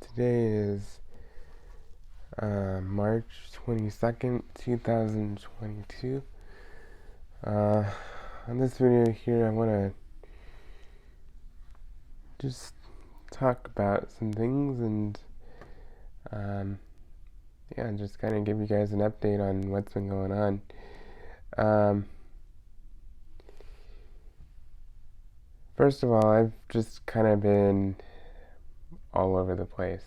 Today is March 22nd, 2022. On this video here, I want to just talk about some things and just kind of give you guys an update on what's been going on. First of all, I've just kind of been all over the place.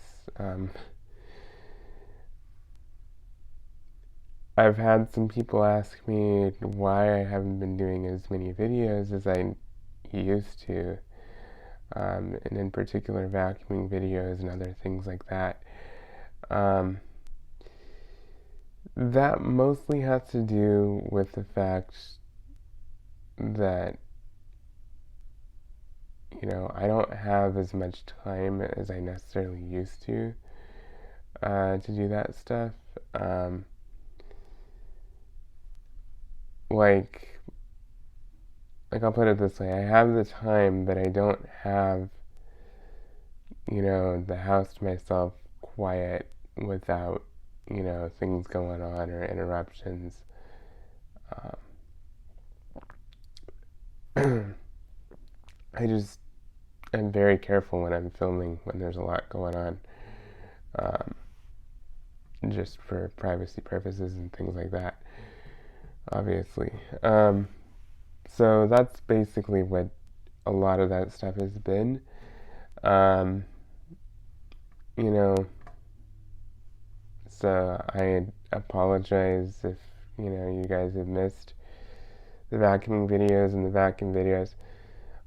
I've had some people ask me why I haven't been doing as many videos as I used to, and in particular vacuuming videos and other things like that. That mostly has to do with the fact that, I don't have as much time as I necessarily used to do that stuff. Like I'll put it this way, I have the time, but I don't have, the house to myself quiet without, things going on or interruptions. I just am very careful when I'm filming when there's a lot going on, just for privacy purposes and things like that, obviously. So that's basically what a lot of that stuff has been. So I apologize if, you guys have missed the vacuuming videos and the vacuum videos.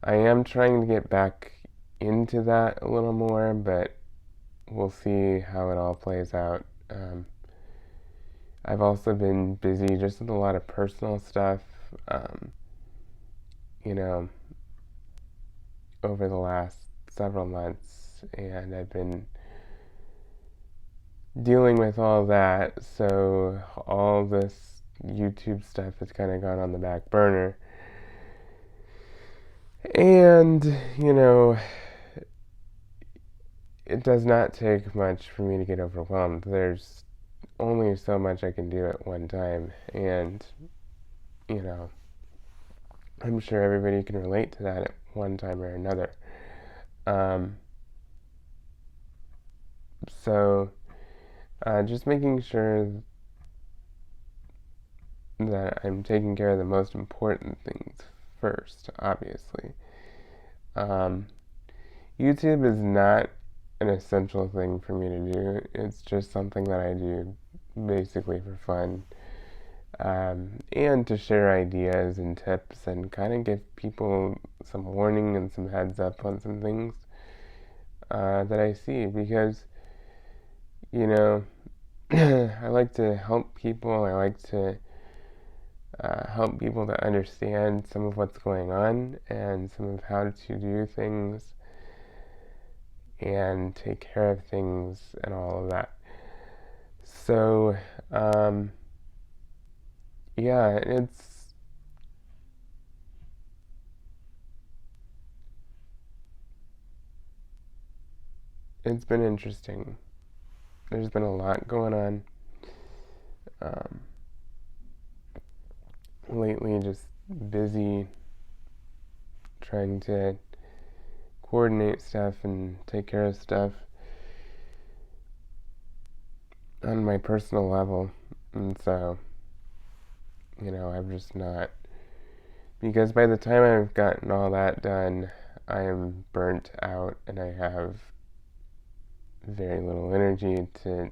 I am trying to get back into that a little more, but we'll see how it all plays out. I've also been busy just with a lot of personal stuff, over the last several months, and I've been dealing with all that, so all this YouTube stuff has kind of gone on the back burner. And, it does not take much for me to get overwhelmed. There's only so much I can do at one time, and, I'm sure everybody can relate to that at one time or another. So, just making sure that I'm taking care of the most important things first, obviously. YouTube is not an essential thing for me to do. It's just something that I do basically for fun, and to share ideas and tips and kind of give people some warning and some heads up on some things that I see, because I like to help people. I like to help people to understand some of what's going on and some of how to do things and take care of things and all of that. So, it's been interesting. There's been a lot going on lately, just busy trying to coordinate stuff and take care of stuff on my personal level. And so, I've just not, because by the time I've gotten all that done, I am burnt out and I have very little energy to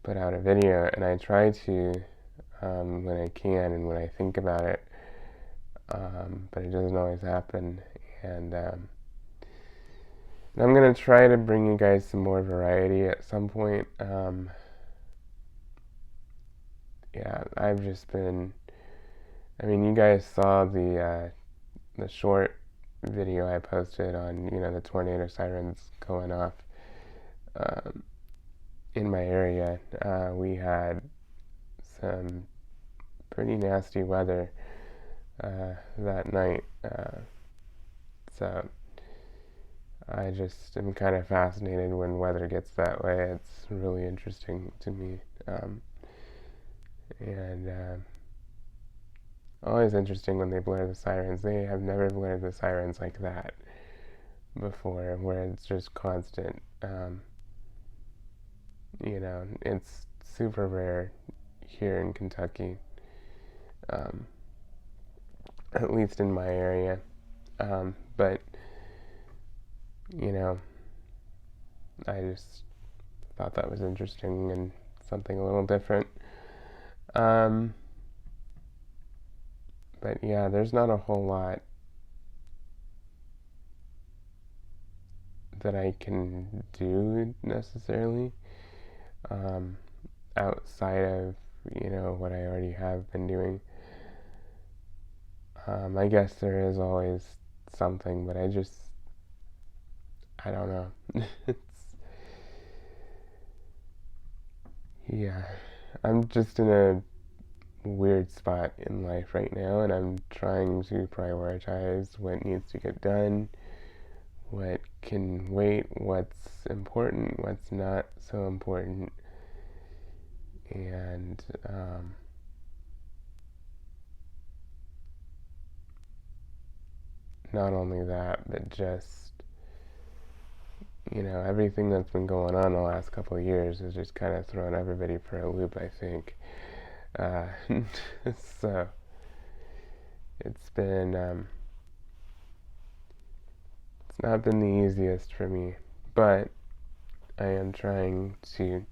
put out a video. And I try to, when I can and when I think about it, but it doesn't always happen. And I'm going to try to bring you guys some more variety at some point. I've just been, you guys saw the short video I posted on, the tornado sirens going off in my area. We had some pretty nasty weather that night. So I just am kind of fascinated when weather gets that way. It's really interesting to me. And always interesting when they blare the sirens. They have never blared the sirens like that before, where it's just constant. It's super rare here in Kentucky, um, at least in my area. But, you know, I just thought that was interesting and something a little different. Um, but yeah, there's not a whole lot that I can do necessarily, um, outside of, what I already have been doing. I guess there is always something, but I don't know. It's, yeah, I'm just in a weird spot in life right now, and I'm trying to prioritize what needs to get done, what can wait, what's important, what's not so important, and not only that, but just, everything that's been going on the last couple of years has just kind of thrown everybody for a loop, I think. Uh, so it's been, it's not been the easiest for me, but I am trying to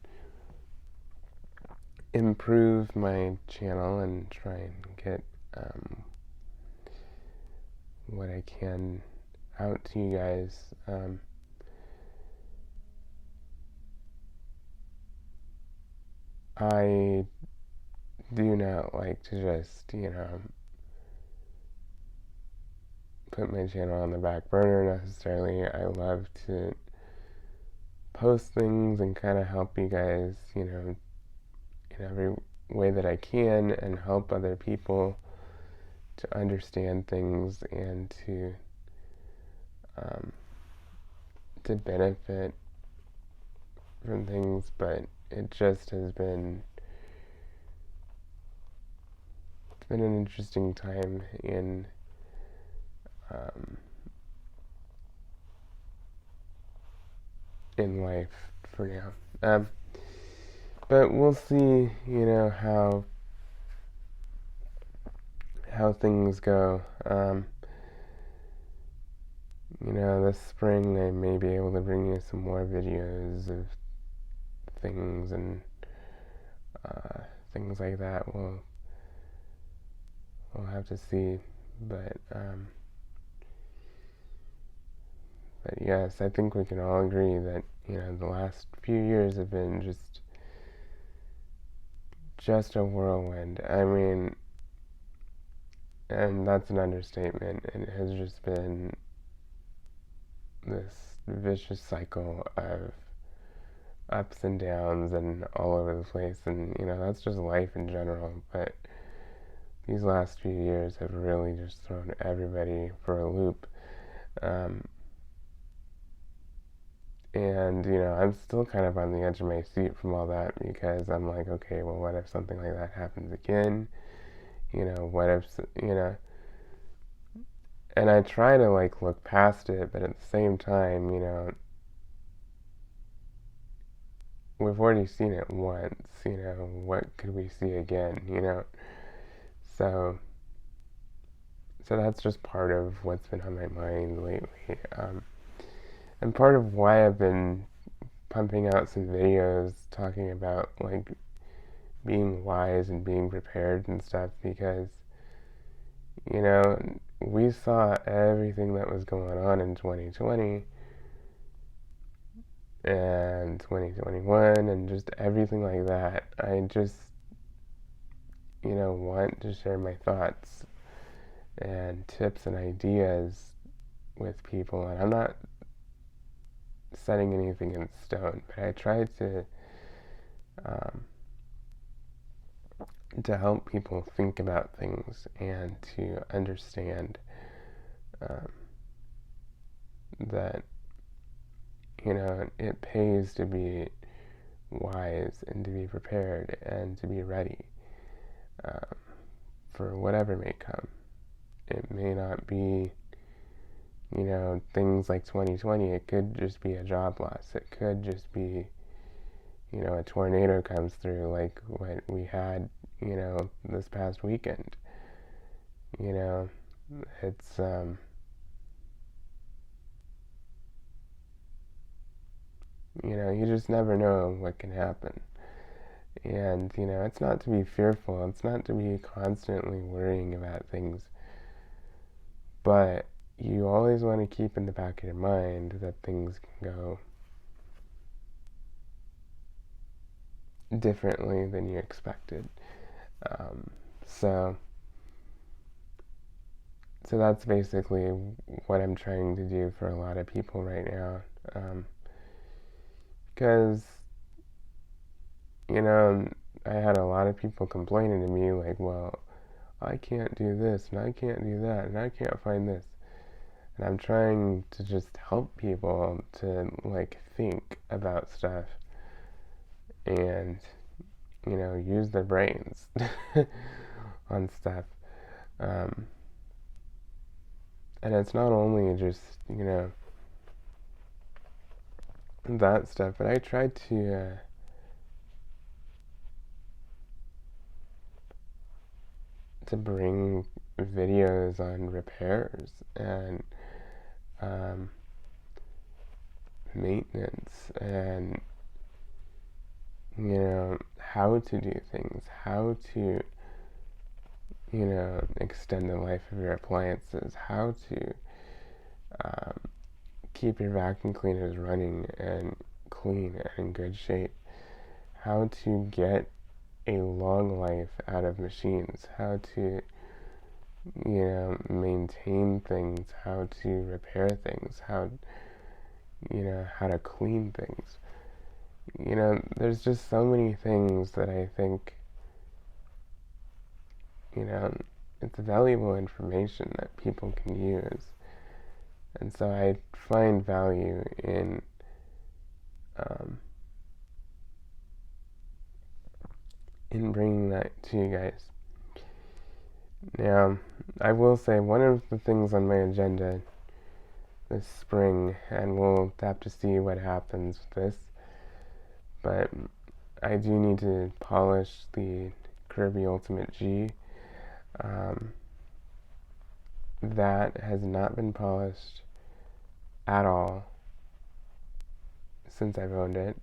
improve my channel and try and get what I can out to you guys. I do not like to just, put my channel on the back burner necessarily. I love to post things and kind of help you guys, in every way that I can and help other people to understand things and um, to benefit from things, but it just has been it's been an interesting time um, in life for now. But we'll see, how things go. This spring I may be able to bring you some more videos of things and uh, things like that. We'll have to see, but yes, I think we can all agree that the last few years have been just a whirlwind. I mean, and that's an understatement. It has just been this vicious cycle of ups and downs and all over the place, and that's just life in general. But these last few years have really just thrown everybody for a loop. And I'm still kind of on the edge of my seat from all that, because I'm like, okay, well, what if something like that happens again? What if, and I try to like look past it, but at the same time, we've already seen it once, what could we see again, So, so that's just part of what's been on my mind lately. And part of why I've been pumping out some videos talking about like being wise and being prepared and stuff, because we saw everything that was going on in 2020 and 2021 and just everything like that. I just want to share my thoughts and tips and ideas with people, and I'm not setting anything in stone, but I try um, to help people think about things and to understand that it pays to be wise and to be prepared and to be ready um, for whatever may come. It may not be, things like 2020. It could just be a job loss. It could just be, a tornado comes through like what we had, this past weekend. You know, it's, you just never know what can happen. And, it's not to be fearful, it's not to be constantly worrying about things, but you always want to keep in the back of your mind that things can go differently than you expected. Um, so, so that's basically what I'm trying to do for a lot of people right now. Because, I had a lot of people complaining to me, like, well, I can't do this, and I can't do that, and I can't find this. And I'm trying to just help people to, like, think about stuff and, use their brains on stuff. Um, and it's not only just, that stuff, but I try to bring videos on repairs and um, maintenance and how to do things, how to extend the life of your appliances, how to um, keep your vacuum cleaners running and clean and in good shape, how to get a long life out of machines, how to maintain things, how to repair things, how to clean things. There's just so many things that I think, it's valuable information that people can use. And so I find value um, in bringing that to you guys. Now, I will say one of the things on my agenda this spring, and we'll have to see what happens with this, but I do need to polish the Kirby Ultimate G. That has not been polished at all since I've owned it.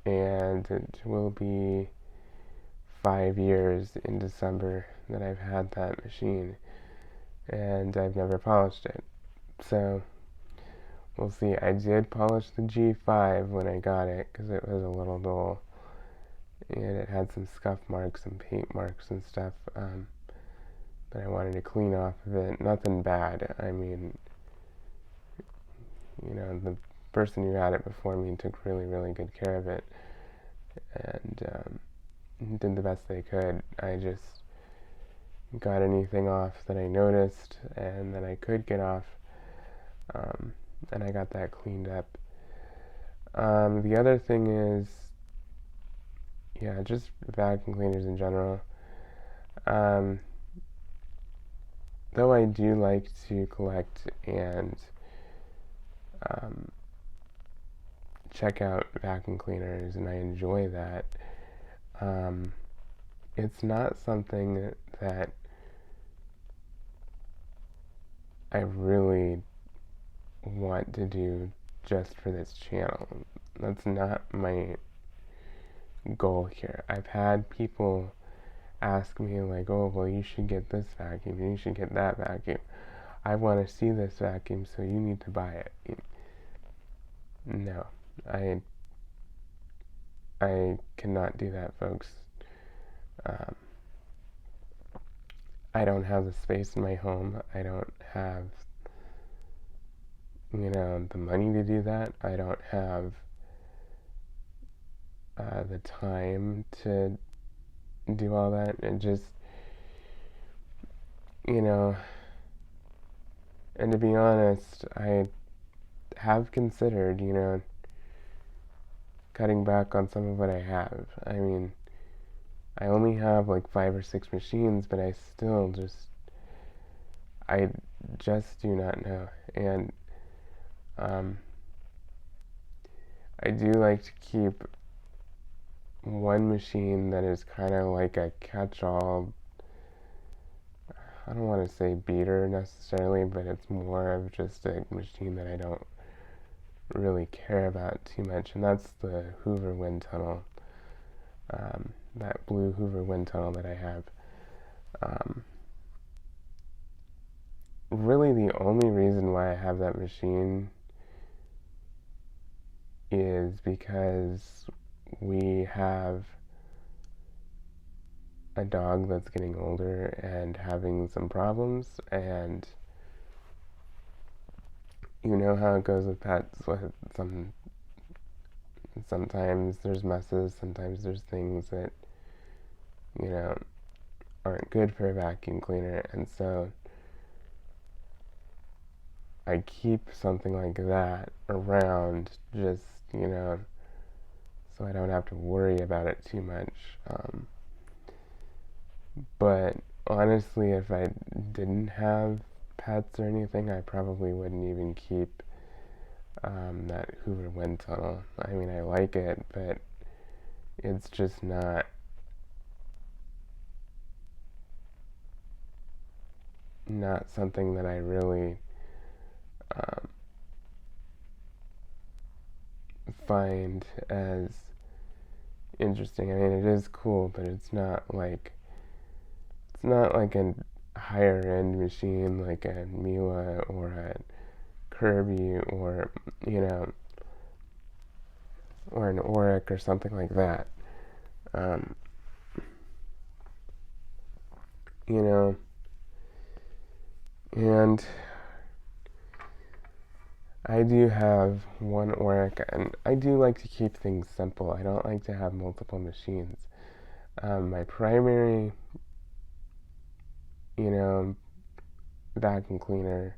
And it will be 5 years in December that I've had that machine, and I've never polished it. So we'll see. I did polish the G5 when I got it because it was a little dull, and it had some scuff marks and paint marks and stuff that I wanted to clean off of it. Nothing bad. I mean, the person who had it before me took really, really good care of it and did the best they could. I just got anything off that I noticed and that I could get off, and I got that cleaned up. The other thing is, just vacuum cleaners in general. Though I do like to collect and check out vacuum cleaners, and I enjoy that. It's not something that I really want to do just for this channel. That's not my goal here. I've had people ask me like, oh, well, you should get this vacuum, you should get that vacuum. I want to see this vacuum, so you need to buy it. No, I cannot do that, folks. I don't have the space in my home. I don't have, the money to do that. I don't have the time to do all that. And just, And to be honest, I have considered, cutting back on some of what I have. I mean, I only have like 5 or 6 machines, but I just do not know. And um, I do like to keep one machine that is kind of like a catch-all. I don't want to say beater necessarily, but it's more of just a machine that I don't really care about too much, and that's the Hoover wind tunnel, that blue Hoover wind tunnel that I have. Really, the only reason why I have that machine is because we have a dog that's getting older and having some problems, and you know how it goes with pets. With sometimes there's messes, sometimes there's things that you know aren't good for a vacuum cleaner, and so I keep something like that around just so I don't have to worry about it too much. But honestly, if I didn't have pets or anything, I probably wouldn't even keep that Hoover wind tunnel. I mean, I like it, but it's just not something that I really find as interesting. I mean, it is cool, but it's not like a higher end machine like a Miele or a Kirby or or an Oreck or something like that. Um, you know, and I do have one Oreck, and I do like to keep things simple. I don't like to have multiple machines. My primary, vacuum cleaner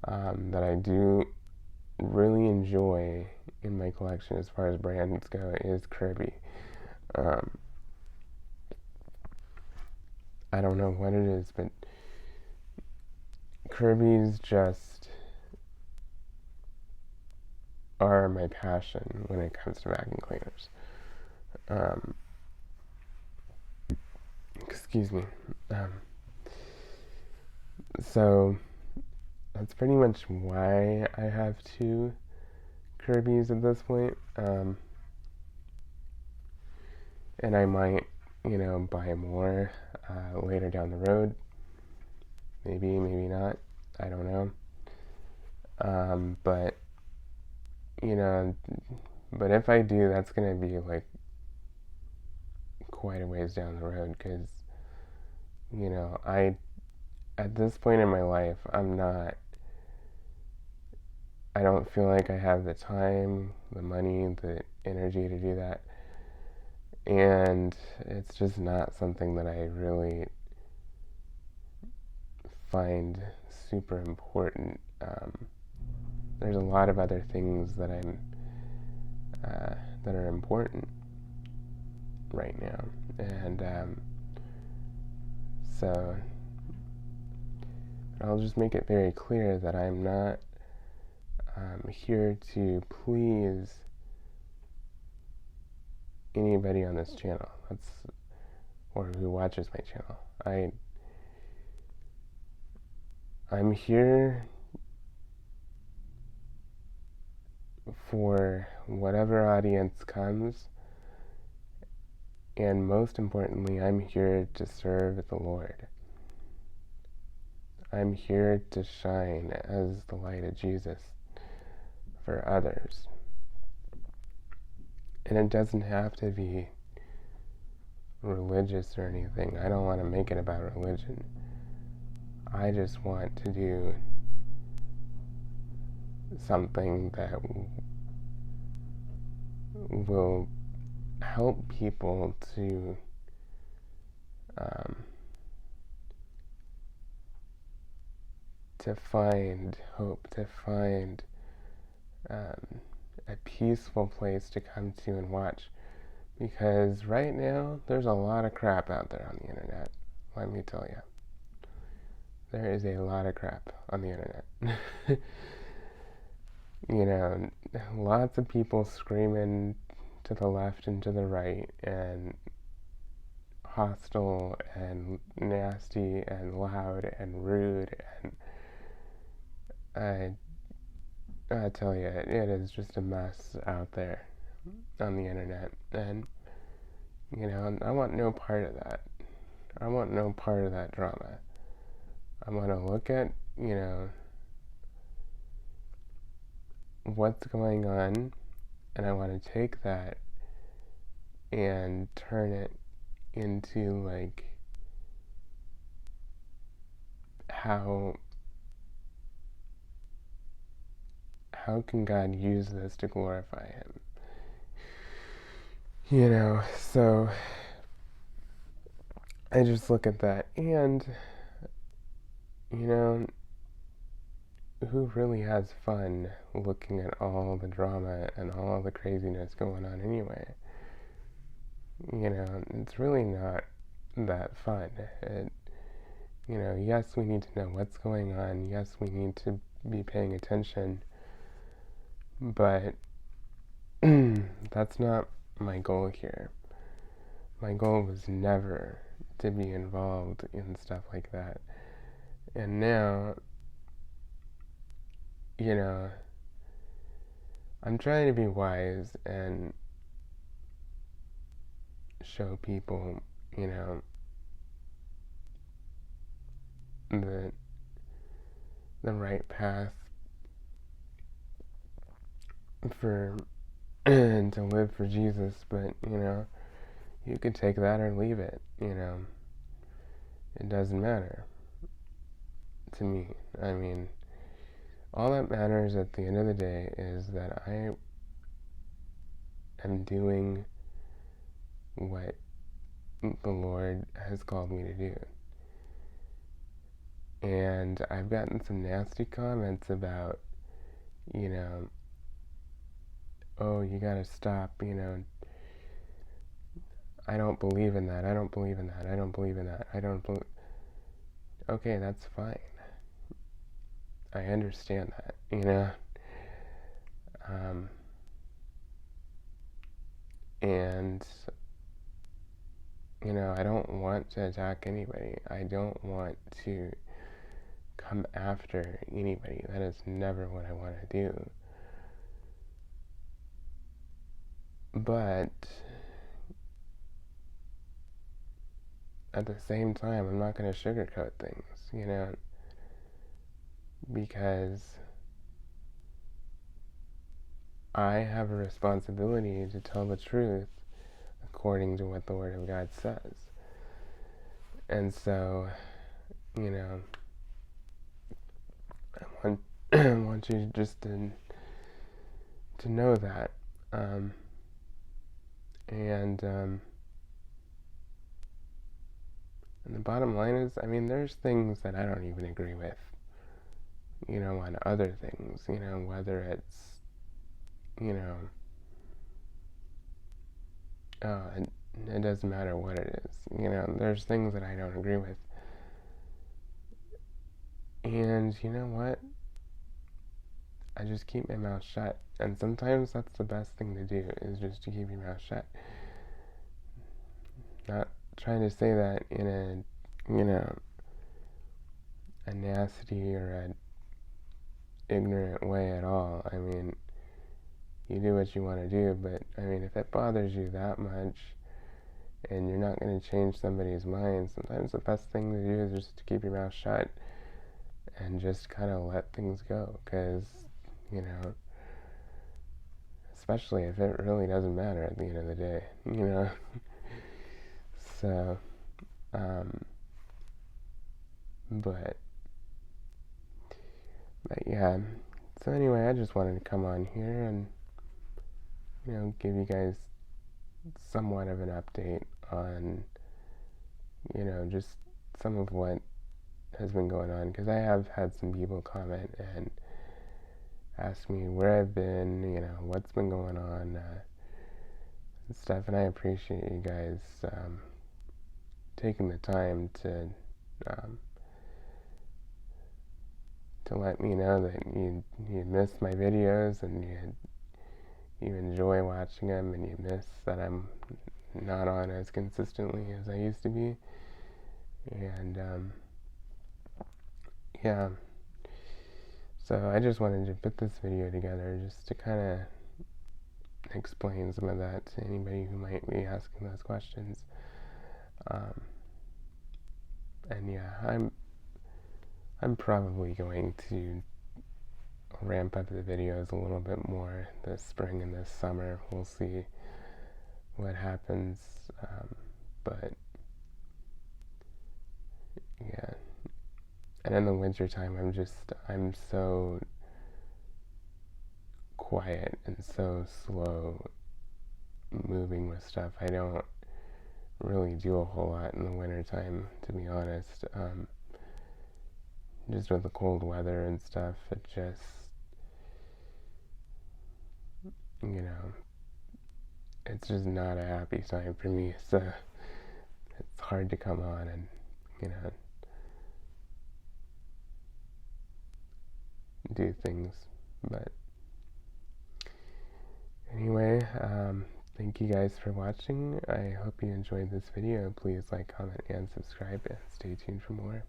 that I do really enjoy in my collection as far as brands go is Kirby. I don't know what it is, but Kirby's just are my passion when it comes to vacuum cleaners. Excuse me. So that's pretty much why I have 2 Kirby's at this point. And I might, buy more later down the road. Maybe, maybe not. I don't know. But but if I do, that's gonna be like quite a ways down the road because I at this point in my life I don't feel like I have the time, the money, the energy to do that, and it's just not something that I really find super important. There's a lot of other things that that are important right now, and so I'll just make it very clear that I'm not here to please anybody on this channel. Or who watches my channel. I'm here for whatever audience comes, and most importantly, I'm here to serve the Lord. I'm here to shine as the light of Jesus for others. And it doesn't have to be religious or anything. I don't want to make it about religion. I just want to do something that will help people to find hope, to find a peaceful place to come to and watch. Because right now, there's a lot of crap out there on the internet. Let me tell you. There is a lot of crap on the internet. You know, lots of people screaming to the left and to the right, and hostile and nasty and loud and rude, and I tell you, it is just a mess out there on the internet, and you know, I want no part of that. I want no part of that drama. I want to look at, you know, what's going on, and I want to take that and turn it into like how can God use this to glorify him? You know, so I just look at that, and you know, who really has fun looking at all the drama and all the craziness going on anyway? You know, it's really not that fun. You know, yes, we need to know what's going on. Yes, we need to be paying attention. But that's not my goal here. My goal was never to be involved in stuff like that. And now, you know, I'm trying to be wise and show people, you know, the right path for and to live for Jesus, but you know, you could take that or leave it, you know. It doesn't matter to me. I mean, all that matters at the end of the day is that I am doing what the Lord has called me to do. And I've gotten some nasty comments about, you know, oh, you gotta stop, you know, I don't believe in that, I don't believe in that, I don't believe in that, I don't believe. Okay, that's fine. I understand that, you know. And, you know, I don't want to attack anybody. I don't want to come after anybody. That is never what I want to do. But at the same time, I'm not going to sugarcoat things, you know, because I have a responsibility to tell the truth according to what the Word of God says. And so, you know, I want you just to know that. And the bottom line is, I mean, there's things that I don't even agree with, you know, on other things, you know, whether it's, you know, it doesn't matter what it is, you know, there's things that I don't agree with. And you know what? I just keep my mouth shut. And sometimes that's the best thing to do, is just to keep your mouth shut. Not trying to say that in a, you know, a nasty or a ignorant way at all. I mean, you do what you want to do, but I mean, if it bothers you that much and you're not going to change somebody's mind, sometimes the best thing to do is just to keep your mouth shut and just kind of let things go, because, you know, especially if it really doesn't matter at the end of the day, you know. So, but yeah, so anyway, I just wanted to come on here and, you know, give you guys somewhat of an update on, you know, just some of what has been going on, because I have had some people comment and ask me where I've been, what's been going on, and stuff, and I appreciate you guys taking the time um, to let me know that you miss my videos, and you enjoy watching them, and you miss that I'm not on as consistently as I used to be. And yeah, so I just wanted to put this video together just to kind of explain some of that to anybody who might be asking those questions. And yeah, I'm probably going to ramp up the videos a little bit more this spring and this summer. We'll see what happens, but yeah. And in the wintertime, I'm so quiet and so slow moving with stuff. I don't really do a whole lot in the wintertime, to be honest. Just with the cold weather and stuff, it just, it's just not a happy time for me. So it's hard to come on and, do things. But anyway, thank you guys for watching. I hope you enjoyed this video. Please like, comment, and subscribe, and stay tuned for more.